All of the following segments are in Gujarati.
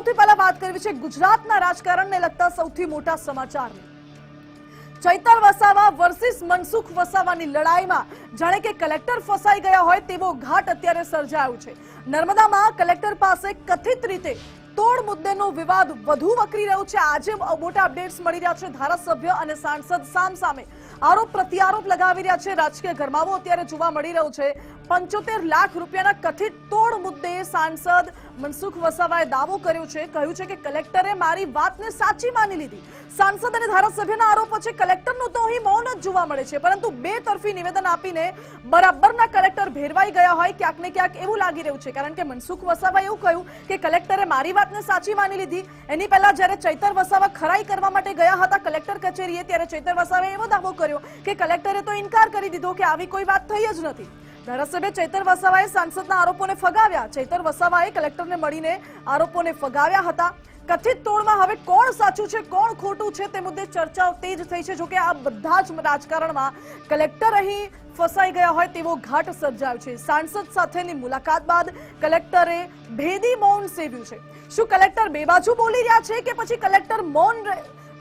સૌથી પહેલા વાત કરવી છે ગુજરાતના રાજકારણને લગતા સૌથી મોટા સમાચારની। ચૈતર વસાવા વર્સિસ મનસુખ વસાવાની લડાઈમાં જાણે કે કલેક્ટર ફસાઈ ગયા હોય તેવો ઘાટ અત્યારે સર્જાયો છે। નર્મદામાં કલેક્ટર પાસે કથિત રીતે તોડ મુદ્દેનો વિવાદ વધુ વકરી રહ્યો છે। આજે મોટા અપડેટ્સ મળી રહ્યા છે। ધારાસભ્ય અને સાંસદ સામસામે આરોપ પ્રત્યારોપ લગાવી રહ્યા છે। રાજકીય ગરમાવો અત્યારે જોવા મળી રહ્યો છે। 75 લાખ રૂપિયાના કથિત તોડ મુદ્દે સાંસદ મનસુખ વસાવાએ દાવો કર્યો છે। કહ્યું છે કે કલેક્ટરે મારી વાતને સાચી માની લીધી। સાંસદ અને ધારાસભ્યના આરોપો છે કલેક્ટરનું તો અહીં મૌન જ જોવા મળે છે, પરંતુ બે તરફી નિવેદન આપીને બરાબરના કલેક્ટર ભેરવાઈ ગયા હોય ક્યાંક ને ક્યાંક એવું લાગી રહ્યું છે। કારણ કે મનસુખ વસાવાએ એવું કહ્યું કે કલેક્ટરે મારી વાતને સાચી માની લીધી। એની પહેલા જ્યારે ચૈતર વસાવા ખરાઈ કરવા માટે ગયા હતા કલેક્ટર કચેરીએ, ત્યારે ચૈતર વસાવાએ એવો દાવો કર્યો કે કલેક્ટરે તો ઇનકાર કરી દીધો કે આવી કોઈ વાત થઈ જ નથી। ધારાસભ્ય ચૈતર વસાવાએ સાંસદના આરોપોને ફગાવ્યા। ચૈતર વસાવાએ કલેક્ટરને મળીને આરોપોને ફગાવ્યા હતા। કથિત તોડમાં હવે કોણ સાચું છે કોણ ખોટું છે તે મુદ્દે ચર્ચાઓ તેજ થઈ છે। જોકે આ બધા જ રાજકારણમાં કલેક્ટર અહીં ફસાઈ ગયા હોય તેવો ઘાટ સર્જાયો છે। સાંસદ સાથેની મુલાકાત બાદ કલેક્ટરે ભેદી મૌન સેવ્યું છે। શું કલેક્ટર બેબાજુ બોલી રહ્યા છે કે પછી કલેક્ટર મૌન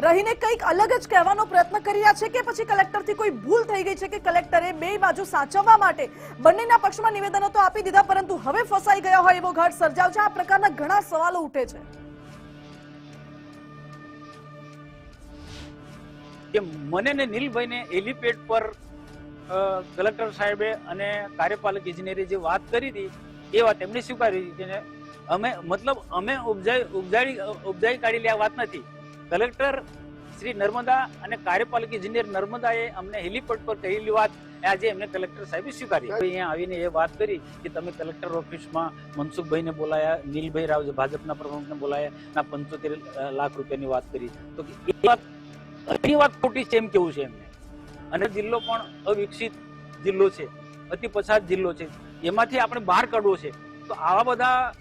રહીને કંઈક અલગ જ કહેવાનો પ્રયત્ન કરી રહ્યા છે કે પછી કલેક્ટરથી કોઈ ભૂલ થઈ ગઈ છે કે કલેક્ટરે બે બાજુ સાચવવા માટે બંનેના પક્ષમાં નિવેદનો તો આપી દીધા પરંતુ હવે ફસાઈ ગયા હોય એવો ઘાટ સર્જાયો છે। આ પ્રકારના ઘણા સવાલો ઉઠે છે કે મને ને નીલભાઈને એલિપેડ પર કલેક્ટર સાહેબે અને કાર્યપાલક ઇજનેરે જે વાત કરી હતી એ વાત એમણે સ્વીકારી હતી। અમે ઉપજાઈ કાઢેલી આ વાત નથી। કલેક્ટર શ્રી નર્મદા અને કાર્યપાલક ઇજનેર નર્મદાએ અમને હેલિપેડ પર કહેલી વાત આજે એમને કલેક્ટર સાહેબે સ્વીકારી। અહીંયા આવીને એ વાત કરી કે તમે કલેક્ટર ઓફિસમાં મનસુખભાઈને બોલાયા, નીલભાઈ રાવ ભાજપના પ્રમુખને બોલાયા, 75 લાખ રૂપિયાની વાત કરી, તો એ વાત ખોટી છે એમ કેવું છે એમને। અને જિલ્લો પણ અવિકસિત જિલ્લો છે, અતિ પછાત જિલ્લો છે, એમાંથી આપણે બહાર કાઢવો છે। તો આવા બધા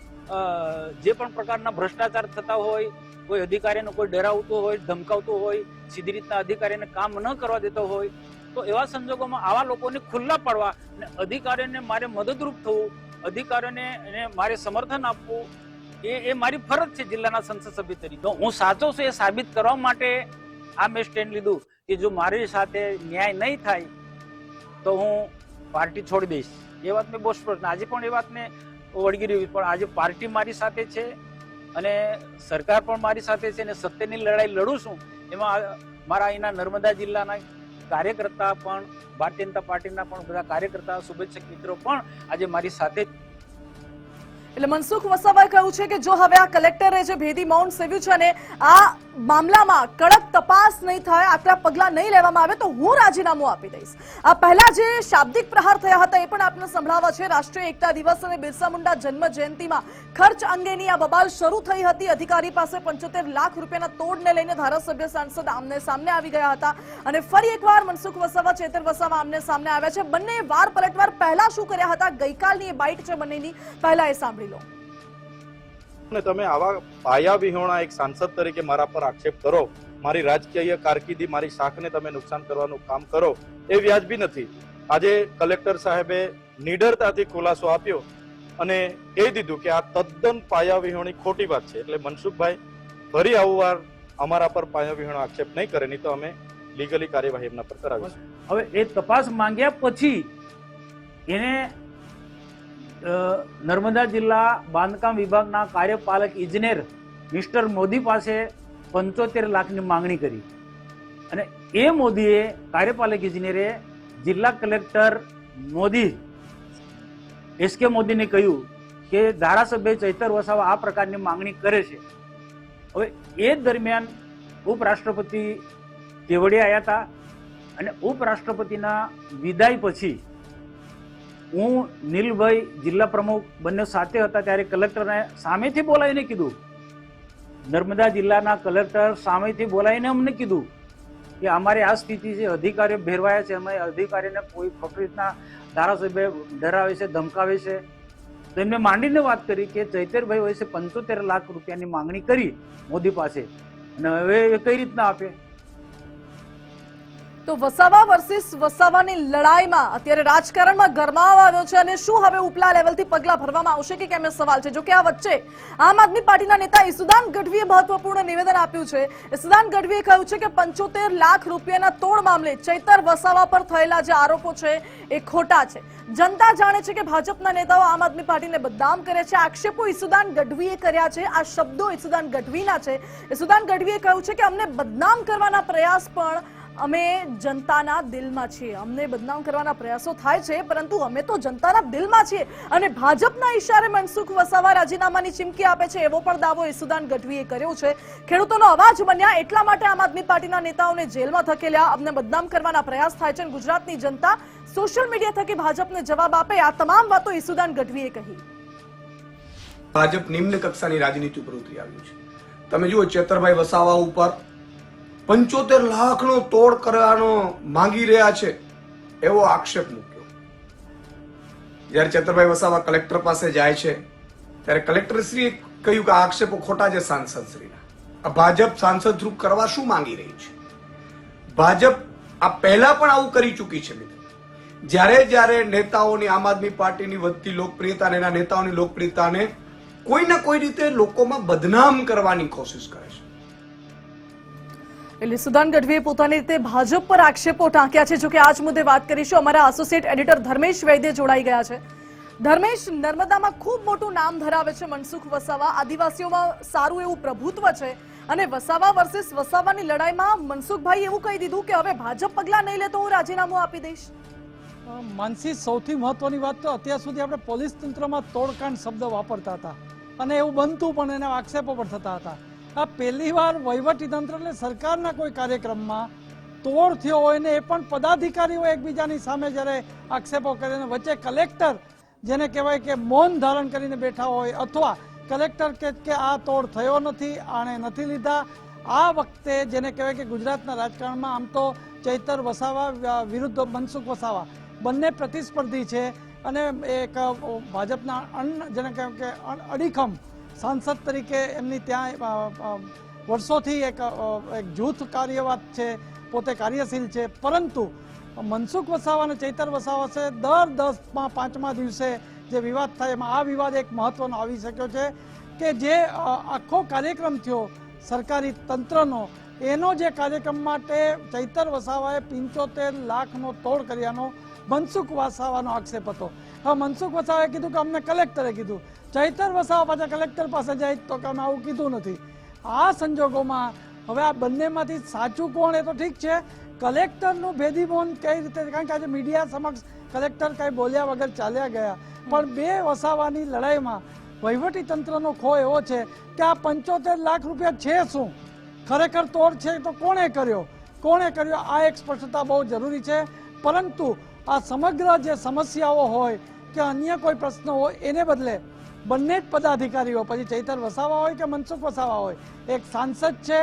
જે પણ પ્રકારના ભ્રષ્ટાચાર થતા હોય, કોઈ અધિકારીને કોઈ ડરાવતો હોય, ધમકાવતો હોય, સીધી રીતના અધિકારીને કામ ન કરવા દેતો હોય, તો એવા સંજોગોમાં આવા લોકોને ખુલ્લા પાડવા અને અધિકારીને મારે મદદરૂપ થવું, અધિકારીને મારે સમર્થન આપવું એ મારી ફરજ છે જિલ્લાના સંસદ સભ્ય તરીકે। તો હું સાચો છું એ સાબિત કરવા માટે આ મેં સ્ટેન્ડ લીધું કે જો મારી સાથે ન્યાય નહીં થાય તો હું પાર્ટી છોડી દઈશ। એ વાત મેં બહુ સ્પષ્ટ, આજે પણ એ વાતને વળગી રહ્યું, પણ આજે પાર્ટી મારી સાથે છે અને સરકાર પણ મારી સાથે છે અને સત્યની લડાઈ લડું છું। એમાં મારા અહીંના નર્મદા જિલ્લાના કાર્યકર્તા પણ, ભારતીય જનતા પાર્ટીના પણ બધા કાર્યકર્તા, શુભેચ્છક મિત્રો પણ આજે મારી સાથે। એટલે મનસુખ વસાવાએ કહ્યું છે કે જો હવે આ કલેક્ટરે જે ભેદી મૌન સેવ્યું છે અને આ મામલામાં કડક તપાસ નહીં થાય, આટલા પગલા નહીં લેવામાં આવે તો હું રાજીનામું આપી દઈશ। આ પહેલા જે શાબ્દિક પ્રહાર થયા હતા એ પણ આપને સંભળાવા છે। રાષ્ટ્રીય એકતા દિવસ અને બિરસા મુંડા જન્મ જયંતિમાં ખર્ચ અંગેની આ બબાલ શરૂ થઈ હતી। અધિકારી પાસે 75 લાખ રૂપિયાના તોડને લઈને ધારાસભ્ય સાંસદ આમને સામને આવી ગયા હતા અને ફરી એકવાર મનસુખ વસાવા ચૈતર વસાવા આમને સામને આવ્યા છે। બંને વાર પલટવાર પહેલા શું કર્યા હતા, ગઈકાલની એ બાઇટ છે બંનેની, પહેલા એ સાંભળી લો। તમે આવા પાયા વિહોણા એક સાંસદ તરીકે મારા પર આક્ષેપ કરો, મારી રાજકીય કારકિર્દી, મારી શાખને તમે નુકસાન કરવાનું કામ કરો, એ વ્યાજબી નથી। આજે કલેક્ટર સાહેબે નિડરતાથી ખુલાસો આપ્યો અને કહી દીધું કે આ તદ્દન પાયા વિહોણી ખોટી વાત છે। એટલે મનસુખભાઈ ફરી આવું વાર અમારા પર પાયા વિહોણો આક્ષેપ નહીં કરે, નહીં તો અમે લીગલી કાર્યવાહી એમના પર કરાવીશું। હવે એ તપાસ માંગ્યા પછી એને નર્મદા જિલ્લા બાંધકામ વિભાગના કાર્યપાલક ઇજનેર મિસ્ટર મોદી પાસે 75 લાખની માંગણી કરી અને એ મોદીએ, કાર્યપાલક ઇજનેરે જિલ્લા કલેક્ટર મોદી એસકે મોદીને કહ્યું કે ધારાસભ્ય ચૈતર વસાવા આ પ્રકારની માંગણી કરે છે। હવે એ દરમિયાન ઉપરાષ્ટ્રપતિ કેવડિયા આવ્યા હતા અને ઉપરાષ્ટ્રપતિના વિદાય પછી હું, નીલભાઈ, જિલ્લા પ્રમુખ બંને સાથે હતા ત્યારે કલેક્ટરને સામેથી બોલાવીને કીધું, નર્મદા જિલ્લાના કલેક્ટર સામેથી બોલાવીને અમને કીધું કે અમારી આ સ્થિતિ છે, અધિકારીઓ ભેરવાયા છે, અમે અધિકારીને કોઈ ખોટી રીતના ધારાસભ્ય ડરાવે છે, ધમકાવે છે। તો એમને માંડીને વાત કરી કે ચૈતરભાઈ વયસે 75 લાખ રૂપિયાની માંગણી કરી મોદી પાસે અને હવે કઈ રીતના આપે। તો વસાવા વર્સિસ વસાવાની લડાઈમાં અત્યારે રાજકારણમાં ગરમાવો આવ્યો છે અને શું હવે ઉપલા લેવલથી પગલાં ભરવામાં આવશે કે કેમ એ સવાલ છે. જો કે આ વચ્ચે આમ આદમી પાર્ટીના નેતા ઈસુદાન ગઢવીએ મહત્વપૂર્ણ નિવેદન આપ્યું છે. ઈસુદાન ગઢવીએ કહ્યું છે કે 75 લાખ રૂપિયાના તોડ મામલે ચૈતર વસાવા પર થયેલા જે આરોપો છે એ ખોટા છે. જનતા જાણે છે કે ભાજપના નેતાઓ આમ આદમી પાર્ટીને બદનામ કરે છે. આક્ષેપો ઈસુદાન ગઢવીએ કર્યા છે. આ શબ્દો ઈસુદાન ગઢવીના છે. ઈસુદાન ગઢવીએ કહ્યું છે કે અમને બદનામ કરવાના પ્રયાસ પણ અમે જનતાના દિલમાં છીએ. અમને બદનામ કરવાના પ્રયાસો થાય છે પરંતુ અમે તો જનતાના દિલમાં છીએ અને ભાજપના ઈશારે મનસુખ વસાવા રાજીનામાની ચીમકી આપે છે એવો પણ દાવો ઈસુદાન ગઢવીએ કર્યો છે. ખેડૂતોનો અવાજ બન્યા એટલા માટે આમ આદમી પાર્ટીના નેતાઓને જેલમાં ધકેલ્યા. અમને બદનામ કરવાના પ્રયાસ થાય છે અને ગુજરાતની જનતા સોશિયલ મીડિયા થકી ભાજપને જવાબ આપે. આ તમામ વાતો ઈસુદાન ગઢવીએ કહી. ભાજપ નિમ્ન કક્ષાની રાજનીતિ ઉપર ઉતરી આવ્યું છે. તમે જુઓ, ચેતરભાઈ વસાવા ઉપર 75 લાખનો તોડ કરવાનો માંગી રહ્યા છે એવો આક્ષેપ મૂક્યો. જ્યારે ચેતરભાઈ વસાવા કલેક્ટર પાસે જાય છે ત્યારે કલેક્ટરશ્રીએ કહ્યું કે આ આક્ષેપો ખોટા છે સાંસદશ્રીના. આ ભાજપ સાંસદ થ્રુ કરવા શું માંગી રહી છે? ભાજપ આ પહેલા પણ આવું કરી ચૂકી છે મિત્રો. જ્યારે નેતાઓની, આમ આદમી પાર્ટીની વધતી લોકપ્રિયતા અને એના નેતાઓની લોકપ્રિયતાને કોઈ ના કોઈ રીતે લોકોમાં બદનામ કરવાની કોશિશ કરે છે. એટલે ઈસુદાન ગઢવીએ પોતાની રીતે ભાજપ પર આક્ષેપો ટાંક્યા છે. જો કે આજ મુદ્દે વાત કરીશું. અમારા એસોસિએટ એડિટર ધર્મેશ વૈદ્ય જોડાઈ ગયા છે. ધર્મેશ, નર્મદામાં ખૂબ મોટું નામ ધરાવે છે મનસુખ વસાવા. આદિવાસીઓમાં સારું એવું પ્રભુત્વ છે અને વસાવા વર્સિસ વસાવાની લડાઈમાં મનસુખભાઈ એવું કહી દીધું કે હવે ભાજપ પગલાં નહીં લે તો હું રાજીનામું આપી દઈશ. માનસી, સૌથી મહત્વની વાત તો અત્યાર સુધી આપણે પોલીસ તંત્રમાં તોડકાંડ શબ્દ વાપરતા હતા અને એવું બનતું પણ એના આક્ષેપો પણ થતા હતા. આ પહેલી વાર વહીવટી તંત્ર એટલે સરકારના કોઈ કાર્યક્રમમાં તોડ થયો હોય ને એ પણ પદાધિકારીઓ એકબીજાની સામે જ્યારે આક્ષેપો કરીને વચ્ચે કલેક્ટર જેને કહેવાય કે મૌન ધારણ કરીને બેઠા હોય અથવા કલેક્ટર કે આ તોડ થયો નથી, આણે નથી લીધા. આ વખતે જેને કહેવાય કે ગુજરાતના રાજકારણમાં આમ તો ચૈતર વસાવા વિરુદ્ધ મનસુખ વસાવા બંને પ્રતિસ્પર્ધી છે અને એક ભાજપના જેને કહેવાય કે અડીખમ સાંસદ તરીકે એમની ત્યાં વર્ષોથી એક જૂથ કાર્યવાત છે, પોતે કાર્યશીલ છે. પરંતુ મનસુખ વસાવા અને ચૈતર વસાવા છે દર 10માં 5મા દિવસે જે વિવાદ થાય એમાં આ વિવાદ એક મહત્વનો આવી શક્યો છે કે જે આખો કાર્યક્રમ થયો સરકારી તંત્રનો, એનો જે કાર્યક્રમ માટે ચૈતર વસાવાએ 75 લાખનો તોડ કર્યાનો મનસુખ વસાવાનો આક્ષેપ હતો. હવે મનસુખ વસાવાએ કીધું કે અમને કલેક્ટરે કીધું. ચૈતર વસાવા પાછા કલેક્ટર પાસે જાય તો કે અમે આવું કીધું નથી. આ સંજોગોમાં હવે આ બંનેમાંથી સાચું કોણ એ તો ઠીક છે. કલેક્ટરનું ભેદી મૌન કઈ રીતે, કારણ કે આજે મીડિયા સમક્ષ કલેક્ટર કઈ બોલ્યા વગર ચાલ્યા ગયા, પણ બે વસાવાની લડાઈમાં વહીવટી તંત્રનો ખો એવો છે કે આ 75 લાખ રૂપિયા છે શું, ખરેખર તોડ છે તો કોણે કર્યો, આ એક સ્પષ્ટતા બહુ જરૂરી છે. પરંતુ આ સમગ્ર જે સમસ્યાઓ હોય કે અન્ય કોઈ પ્રશ્નો હોય એને બદલે બંને જ પદાધિકારીઓ, પછી ચૈતર વસાવા હોય કે મનસુખ વસાવા હોય, એક સાંસદ છે,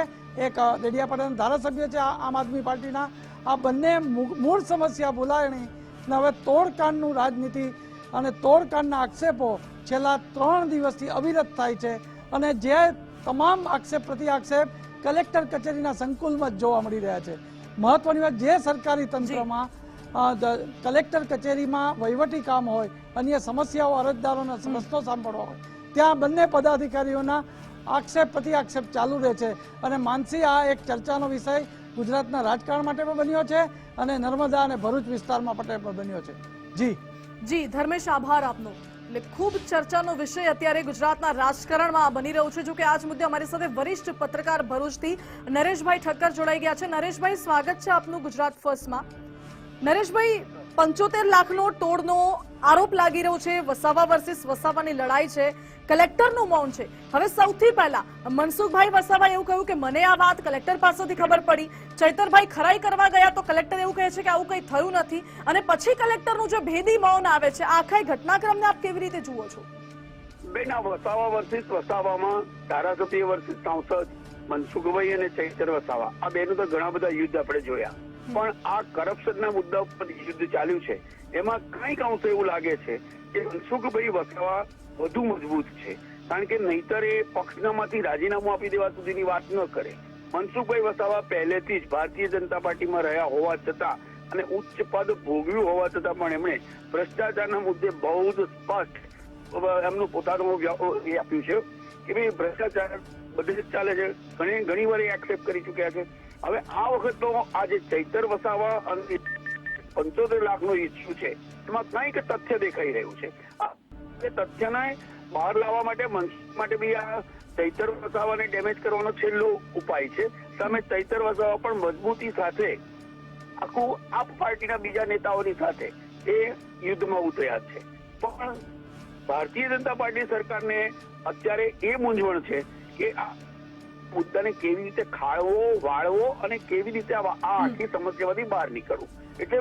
એક ડેડિયાપાડાના ધારાસભ્ય છે આમ આદમી પાર્ટીના, આ બંને મૂળ સમસ્યા ભૂલાણી ને હવે તોડકાંડનું રાજનીતિ અને તોડકાંડના આક્ષેપો છેલ્લા 3 દિવસથી અવિરત થાય છે અને જે તમામ આક્ષેપ પ્રતિ આક્ષેપ કલેક્ટર કચેરીના સંકુલમાં જ જોવા મળી રહ્યા છે. મહત્વની વાત, જે સરકારી તંત્રમાં કલેક્ટર કચેરીમાં વહીવટી કામ હોય, અન્ય સમસ્યાઓ અરજદારોના પ્રશ્નો સાંભળવા હોય, ત્યાં બંને પદાધિકારીઓના આક્ષેપ પ્રતિ આક્ષેપ ચાલુ રહે છે. અને માનસી, આ એક ચર્ચાનો વિષય ગુજરાતના રાજકારણ માટે પણ બન્યો છે અને નર્મદા અને ભરૂચ વિસ્તારમાં પણ બન્યો છે. જી ધર્મેશ, આભાર આપનો. એટલે ખૂબ ચર્ચાનો વિષય અત્યારે ગુજરાતના રાજકારણમાં બની રહ્યો છે. જો કે આજ મુદ્દે અમારી સાથે વરિષ્ઠ પત્રકાર ભરૂચથી નરેશભાઈ ઠક્કર જોડાઈ ગયા છે. નરેશભાઈ, સ્વાગત છે આપનું ગુજરાત ફર્સ્ટમાં. નરેશભાઈ, 75 લાખનો તોડનો આરોપ લાગી રહ્યો છે. વસાવા વર્સિસ વસાવાની લડાઈ છે, કલેક્ટરનું મૌન છે. હવે સૌથી પહેલા મનસુખભાઈ વસાવા એવું કહ્યું કે મને આ વાત કલેક્ટર પાસેથી ખબર પડી. ચૈતરભાઈ ખરાઈ કરવા ગયા તો કલેક્ટર એવું કહે છે કે આવું કંઈ થયું નથી અને પછી કલેક્ટરનું જે ભેદી મૌન આવે છે. આ આખા ઘટનાક્રમને આપ કેવી રીતે જુઓ છો? બેન, આ વસાવા વર્સિસ વસાવામાં ધારાસભ્ય વર્સિસ સાંસદ મનસુખભાઈ અને ચૈતર વસાવા, આ બેનું તો ઘણા બધા યુદ્ધ આપણે જોયા, પણ આ કરપ્શનના મુદ્દા ઉપર યુદ્ધ ચાલ્યું છે. એમાં કંઈક અંશે એવું લાગે છે કે મનસુખભાઈ વસાવા વધુ મજબૂત છે, કારણ કે નહીતર એ પક્ષનામાંથી રાજીનામું આપી દેવા સુધીની વાત ન કરે. મનસુખભાઈ વસાવા પહેલેથી જ ભારતીય જનતા પાર્ટીમાં રહ્યા હોવા છતાં અને ઉચ્ચ પદ ભોગવ્યું હોવા છતાં પણ એમણે ભ્રષ્ટાચારના મુદ્દે બહુ જ સ્પષ્ટ એમનું પોતાનું એ આપ્યું છે કે ભાઈ ભ્રષ્ટાચાર બધે જ ચાલે છે. ઘણી વાર એક્સેપ્ટ કરી ચુક્યા છે. હવે આ વખત તો આ જે ચૈતર વસાવા અને 75 લાખનો ઇસ્યુ છે એમાં કંઈક તથ્ય દેખાઈ રહ્યું છે. એ તથ્યને બહાર લાવવા માટે મનસુખ માટે બી આ ચૈતર વસાવાને ડેમેજ કરવાનો છેલ્લો ઉપાય છે. સામે ચૈતર વસાવા પણ મજબૂતી સાથે આખું આપ પાર્ટીના બીજા નેતાઓની સાથે એ યુદ્ધમાં ઉતર્યા છે. પણ ભારતીય જનતા પાર્ટી સરકારને અત્યારે એ મૂંઝવણ છે કે આ મુદ્દાને કેવી રીતે ખાળવો વાળવો અને કેવી રીતે આ આખી સમસ્યામાંથી બહાર નીકળવું. એટલે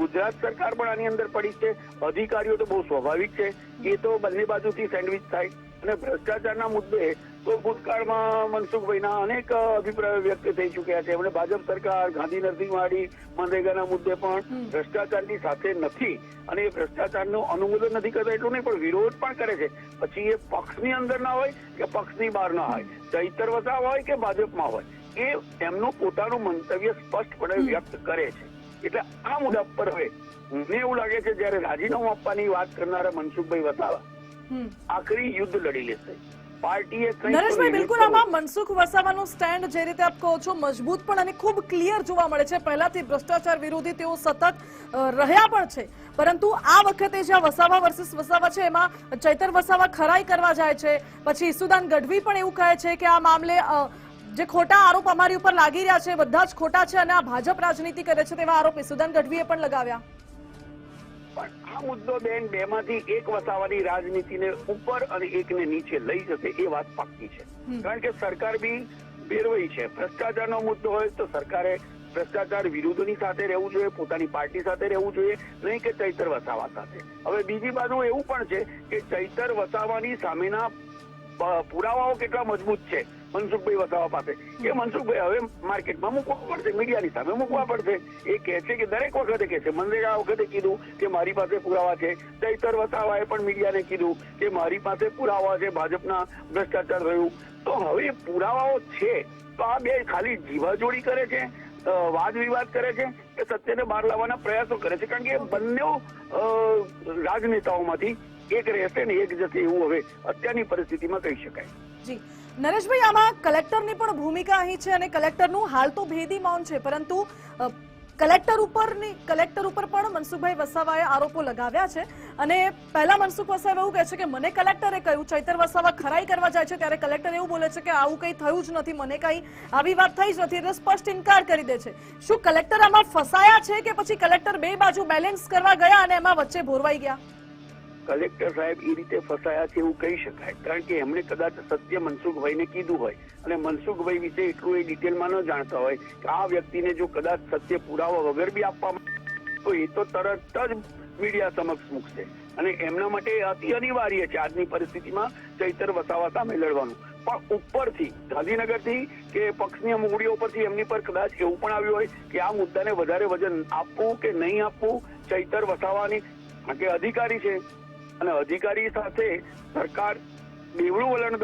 ગુજરાત સરકાર પણ આની અંદર પડી છે. અધિકારીઓ તો બહુ સ્વાભાવિક છે, એ તો બંને બાજુથી સેન્ડવિચ થાય. અને ભ્રષ્ટાચારના મુદ્દે તો ભૂતકાળમાં મનસુખભાઈના અનેક અભિપ્રાયો વ્યક્ત થઈ ચુક્યા છે. એમણે ભાજપ સરકાર ગાંધી નરસિંહવાડી મનરેગાના મુદ્દે પણ ભ્રષ્ટાચારની સાથે નથી અને એ ભ્રષ્ટાચારનું અનુમોદન નથી કરતા એટલું નહીં પણ વિરોધ પણ કરે છે. પછી એ પક્ષની અંદર ના હોય કે પક્ષની બહાર ના હોય, ચૈતર વસાવા હોય કે ભાજપમાં હોય, એ એમનું પોતાનું મંતવ્ય સ્પષ્ટપણે વ્યક્ત કરે છે. એટલે આ મુદ્દા પર હવે મને એવું લાગે છે જયારે રાજીનામું આપવાની વાત કરનારા મનસુખભાઈ વસાવા આખરી યુદ્ધ લડી લેશે. પાર્ટીએ નરેશભાઈ, બિલકુલ આમાં મનસુખ વસાવાનું સ્ટેન્ડ જે રીતે આપ કહો છો મજબૂત પણ અને ખૂબ ક્લિયર જોવા મળે છે. પહેલાથી ભ્રષ્ટાચાર વિરોધી તેઓ સતત રહ્યા પણ છે, પરંતુ આ વખતે જ્યાં વસાવા વર્સિસ વસાવા છે એમાં ચૈતર વસાવા ખરાઈ કરવા જાય છે. પછી ઈસુદાન ગઢવી પણ એવું કહે છે કે આ મામલે જે ખોટા આરોપ અમારી ઉપર લાગી રહ્યા છે બધા જ ખોટા છે અને આ ભાજપ રાજનીતિ કરે છે તેવા આરોપ ઈસુદાન ગઢવીએ પણ લગાવ્યા. પણ આ મુદ્દો બેન બેમાંથી એક વસાવાની રાજનીતિને ઉપર અને એકને નીચે લઈ જશે એ વાત પાક્કી છે. કારણ કે સરકાર બી બેરવાઈ છે. ભ્રષ્ટાચારનો મુદ્દો હોય તો સરકારે ભ્રષ્ટાચાર વિરુદ્ધની સાથે રહેવું જોઈએ, પોતાની પાર્ટી સાથે રહેવું જોઈએ, નહીં કે ચૈતર વસાવા સાથે. હવે બીજી બાજુ એવું પણ છે કે ચૈતર વસાવાની સામેના પુરાવાઓ કેટલા મજબૂત છે મનસુખભાઈ વસાવા પાસે, એ મનસુખભાઈ હવે માર્કેટમાં મૂકવા પડશે, મીડિયાની સામે મૂકવા પડશે. એ કહે છે કે દરેક વખતે કહે છે, મનરેગા વખતે કીધું કે મારી પાસે પુરાવા છે, ચૈતર વસાવાએ પણ મીડિયાને કીધું કે મારી પાસે પુરાવા છે, ભાજપના ભ્રષ્ટાચાર થયું. તો હવે પુરાવાઓ છે તો આ બે ખાલી જીવાજોડી કરે છે, વાદ વિવાદ કરે છે કે સત્યને બહાર લાવવાના પ્રયાસો કરે છે. કારણ કે બંને રાજનેતાઓમાંથી એક રહેશે ને એક જશે એવું હવે અત્યારની પરિસ્થિતિમાં કહી શકાય. જી નરેશભાઈ, આમાં કલેક્ટરની પણ ભૂમિકા અહીં છે અને કલેક્ટરનું હાલ તો ભેદી મૌન છે, પરંતુ કલેક્ટર ઉપર પણ મનસુખભાઈ વસાવાએ આરોપો લગાવ્યા છે. અને પહેલા મનસુખ વસાવા એવું કહે છે કે મને કલેક્ટરે કહ્યું, ચૈતર વસાવા ખરાઈ કરવા જાય છે ત્યારે કલેક્ટર એવું બોલે છે કે આવું કંઈ થયું જ નથી, મને કઈ આવી વાત થઈ જ નથી, એટલે સ્પષ્ટ ઇનકાર કરી દે છે. શું કલેક્ટર આમાં ફસાયા છે કે પછી કલેક્ટર બે બાજુ બેલેન્સ કરવા ગયા અને એમાં વચ્ચે ભોરવાઈ ગયા? કલેક્ટર સાહેબ એ રીતે ફસાયા છે એવું કહી શકાય. કારણ કે એમણે કદાચ સત્ય મનસુખભાઈને કીધું હોય અને મનસુખભાઈ વિશે એટલું એ ડિટેલમાં ન જાણતા હોય કે આ વ્યક્તિને જો કદાચ સત્ય પુરાવા વગર બી આપવામાં તો એ તો તરત જ મીડિયા સમક્ષ મૂકશે અને એમના માટે અતિ અનિવાર્ય છે આજની પરિસ્થિતિમાં ચૈતર વસાવા સામે લડવાનું. પણ ઉપરથી ગાંધીનગરથી કે પક્ષની મૂડીઓ પરથી એમની પર કદાચ એવું પણ આવ્યું હોય કે આ મુદ્દાને વધારે વજન આપવું કે નહીં આપવું ચૈતર વસાવાની, કારણ કે અધિકારી છે અને અધિકારી સાથે સરકાર બેવડું વલણ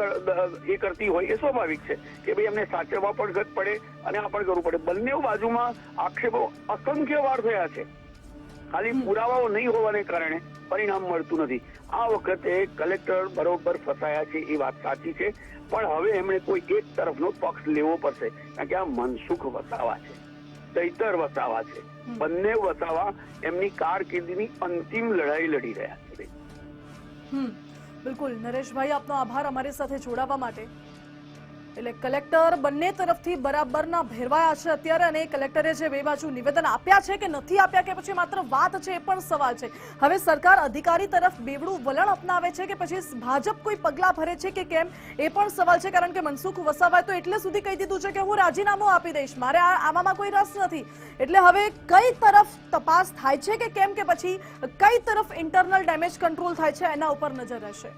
એ કરતી હોય એ સ્વાભાવિક છે કે ભાઈ એમને સાચવવા પણ ઘટ પડે અને આ પણ કરવું પડે. બંને બાજુમાં આક્ષેપો અસંખ્ય વાર થયા છે, ખાલી પુરાવાઓ નહીં હોવાને કારણે પરિણામ મળતું નથી. આ વખતે કલેક્ટર બરોબર ફસાયા છે એ વાત સાચી છે, પણ હવે એમણે કોઈ એક તરફનો પક્ષ લેવો પડશે. કારણ કે આ મનસુખ વસાવા છે, ચૈતર વસાવા છે, બંને વસાવા એમની કારકિર્દીની અંતિમ લડાઈ લડી રહ્યા છે. બિલકુલ નરેશભાઈ, આપનો આભાર અમારી સાથે જોડાવા માટે. એટલે કલેક્ટર બંને તરફથી બરાબરના ભેરવાયા છે અત્યારે, અને કલેક્ટરે જે બે બાજુ નિવેદન આપ્યા છે કે નથી આપ્યા કે પછી માત્ર વાત છે એ પણ સવાલ છે. હવે સરકાર અધિકારી તરફ બેવડું વલણ અપનાવે છે કે પછી ભાજપ કોઈ પગલાં ભરે છે કે કેમ એ પણ સવાલ છે. કારણ કે મનસુખ વસાવાએ તો એટલે સુધી કહી દીધું છે કે હું રાજીનામું આપી દઈશ, મારે આમાં કોઈ રસ નથી. એટલે હવે કઈ તરફ તપાસ થાય છે કે કેમ, કે પછી કઈ તરફ ઇન્ટરનલ ડેમેજ કંટ્રોલ થાય છે એના ઉપર નજર રહેશે.